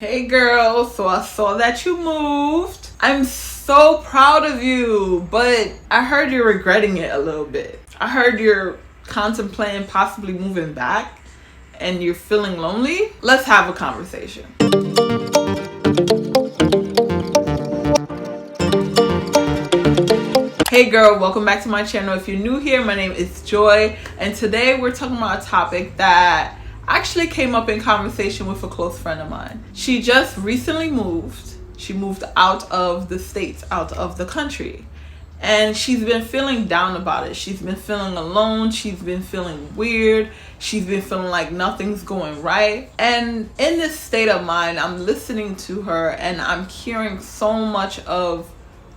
Hey girl, so I saw that you moved. I'm so proud of you, but I heard you're regretting it a little bit. I heard you're contemplating possibly moving back and you're feeling lonely. Let's have a conversation. Hey girl, welcome back to my channel. If you're new here, my name is Joy, and today we're talking about a topic that actually came up in conversation with a close friend of mine. She just recently moved. She moved out of the States, out of the country. And she's been feeling down about it. She's been feeling alone. She's been feeling weird. She's been feeling like nothing's going right. And in this state of mind, I'm listening to her and I'm hearing so much of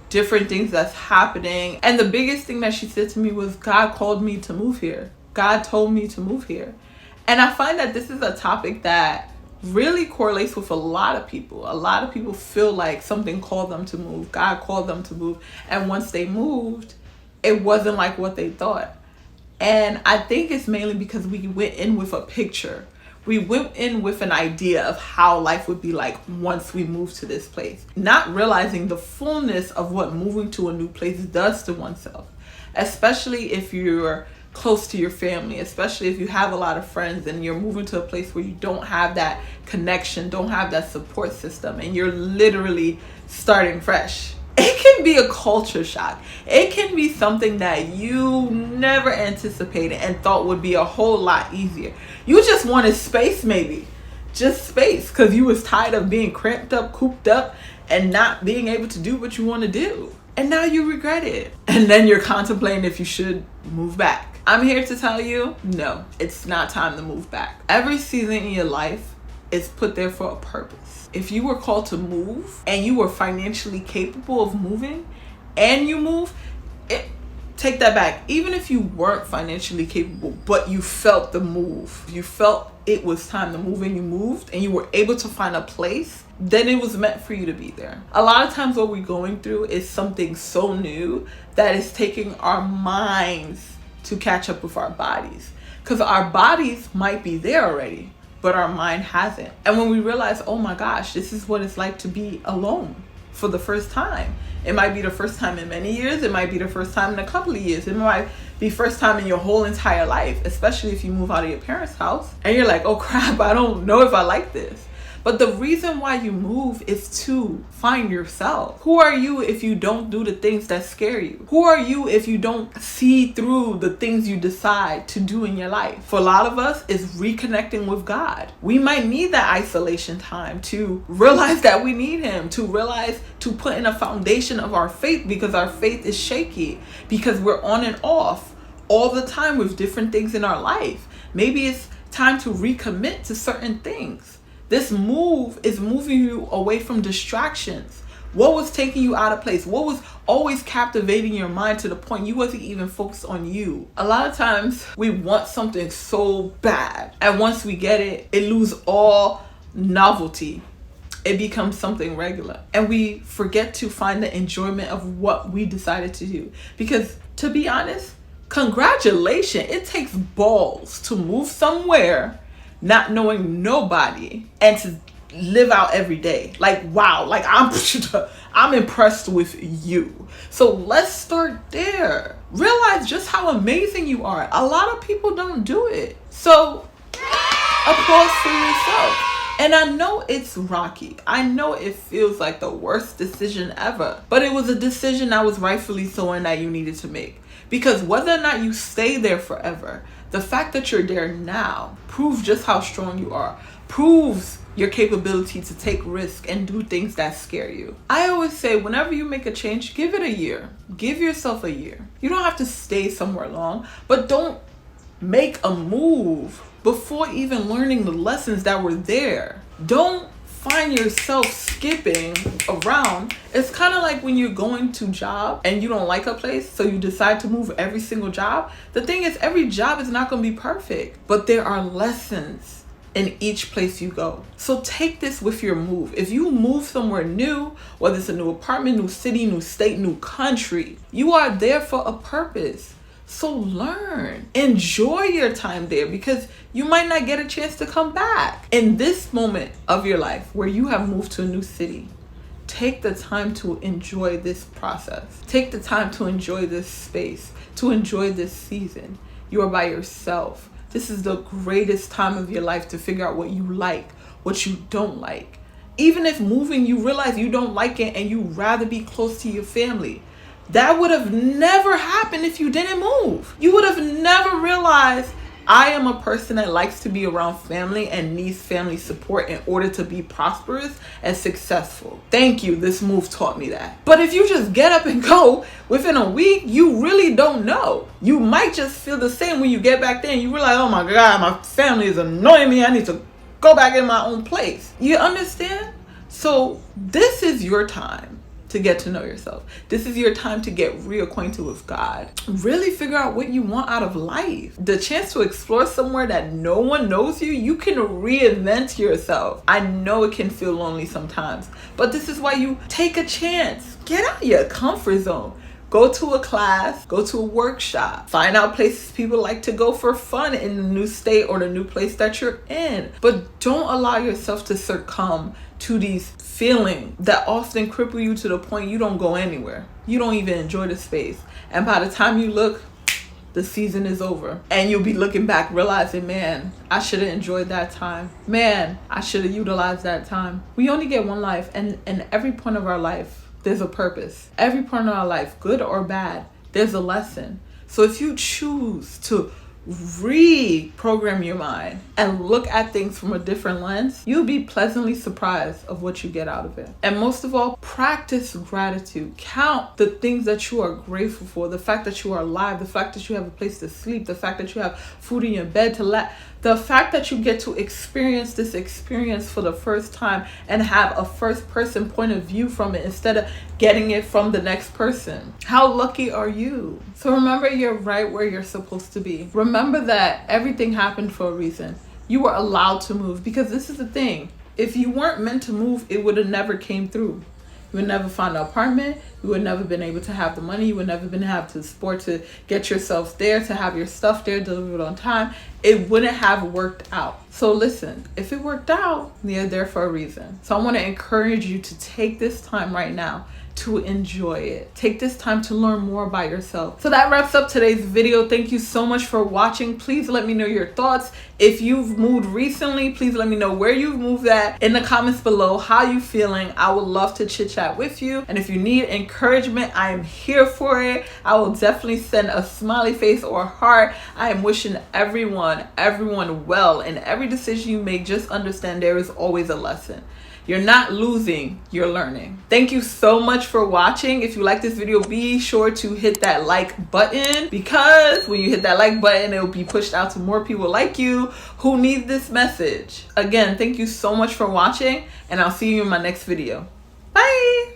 different things that's happening. And the biggest thing that she said to me was, God called me to move here. God told me to move here. And I find that this is a topic that really correlates with a lot of people. A lot of people feel like something called them to move. God called them to move. And once they moved, it wasn't like what they thought. And I think it's mainly because we went in with a picture. We went in with an idea of how life would be like once we moved to this place, not realizing the fullness of what moving to a new place does to oneself, especially if you're close to your family, especially if you have a lot of friends and you're moving to a place where you don't have that connection, don't have that support system, and you're literally starting fresh. It can be a culture shock. It can be something that you never anticipated and thought would be a whole lot easier. You just wanted space, maybe. Just space, because you was tired of being cramped up, cooped up, and not being able to do what you want to do. And now you regret it. And then you're contemplating if you should move back. I'm here to tell you, no, it's not time to move back. Every season in your life is put there for a purpose. If you were called to move and you were financially capable of moving and you move, take that back. Even if you weren't financially capable, but you felt the move, you felt it was time to move and you moved and you were able to find a place, then it was meant for you to be there. A lot of times what we're going through is something so new that is taking our minds to catch up with our bodies, because our bodies might be there already, but our mind hasn't. And when we realize, oh my gosh, this is what it's like to be alone for the first time. It might be the first time in many years. It might be the first time in a couple of years. It might be first time in your whole entire life, especially if you move out of your parents' house and you're like, oh crap, I don't know if I like this. But the reason why you move is to find yourself. Who are you if you don't do the things that scare you? Who are you if you don't see through the things you decide to do in your life? For a lot of us, it's reconnecting with God. We might need that isolation time to realize that we need Him, to realize to put in a foundation of our faith, because our faith is shaky, because we're on and off all the time with different things in our life. Maybe it's time to recommit to certain things. This move is moving you away from distractions. What was taking you out of place? What was always captivating your mind to the point you wasn't even focused on you? A lot of times we want something so bad, and once we get it, it loses all novelty. It becomes something regular, and we forget to find the enjoyment of what we decided to do. Because to be honest, congratulations, it takes balls to move somewhere not knowing nobody and to live out every day. Like, wow, like I'm impressed with you. So let's start there. Realize just how amazing you are. A lot of people don't do it. So applause for yourself. And I know it's rocky. I know it feels like the worst decision ever, but it was a decision that was rightfully so and that you needed to make. Because whether or not you stay there forever, the fact that you're there now proves just how strong you are, proves your capability to take risks and do things that scare you. I always say, whenever you make a change, give it a year. Give yourself a year. You don't have to stay somewhere long, but don't make a move before even learning the lessons that were there. Don't find yourself skipping around. It's kind of like when you're going to job and you don't like a place, so you decide to move every single job. The thing is, every job is not going to be perfect, but there are lessons in each place you go. So take this with your move. If you move somewhere new, whether it's a new apartment, new city, new state, new country, you are there for a purpose. So learn, enjoy your time there, because you might not get a chance to come back. In this moment of your life where you have moved to a new city, take the time to enjoy this process. Take the time to enjoy this space, to enjoy this season. You are by yourself. This is the greatest time of your life to figure out what you like, what you don't like. Even if moving, you realize you don't like it and you'd rather be close to your family. That would have never happened if you didn't move. You would have never realized, I am a person that likes to be around family and needs family support in order to be prosperous and successful. Thank you, this move taught me that. But if you just get up and go within a week, you really don't know. You might just feel the same when you get back there and you realize, oh my God, my family is annoying me. I need to go back in my own place. You understand? So this is your time to get to know yourself. This is your time to get reacquainted with God. Really figure out what you want out of life. The chance to explore somewhere that no one knows you, you can reinvent yourself. I know it can feel lonely sometimes, but this is why you take a chance. Get out of your comfort zone. Go to a class, go to a workshop, find out places people like to go for fun in the new state or the new place that you're in. But don't allow yourself to succumb to these feelings that often cripple you to the point you don't go anywhere. You don't even enjoy the space. And by the time you look, the season is over. And you'll be looking back realizing, man, I should have enjoyed that time. Man, I should have utilized that time. We only get one life, and every point of our life, there's a purpose. Every part of our life, good or bad, there's a lesson. So if you choose to reprogram your mind and look at things from a different lens, you'll be pleasantly surprised of what you get out of it. And most of all, practice gratitude. Count the things that you are grateful for. The fact that you are alive, the fact that you have a place to sleep, the fact that you have food in your bed to let, the fact that you get to experience this experience for the first time and have a first person point of view from it instead of getting it from the next person. How lucky are you? So remember, you're right where you're supposed to be. Remember that everything happened for a reason. You were allowed to move, because this is the thing. If you weren't meant to move, it would have never came through. You would never find an apartment. You would never been able to have the money. You would never been have to support to get yourself there, to have your stuff there delivered on time. It wouldn't have worked out. So listen, if it worked out, you're there for a reason. So I want to encourage you to take this time right now to enjoy it. Take this time to learn more about yourself. So that wraps up today's video. Thank you so much for watching. Please let me know your thoughts. If you've moved recently, please let me know where you've moved at in the comments below. How you feeling? I would love to chit chat with you. And if you need encouragement, I am here for it. I will definitely send a smiley face or a heart. I am wishing everyone well, and every decision you make, just understand there is always a lesson. You're not losing, you're learning. Thank you so much for watching. If you like this video, be sure to hit that like button, because when you hit that like button, it will be pushed out to more people like you who need this message. Again, thank you so much for watching, and I'll see you in my next video. Bye.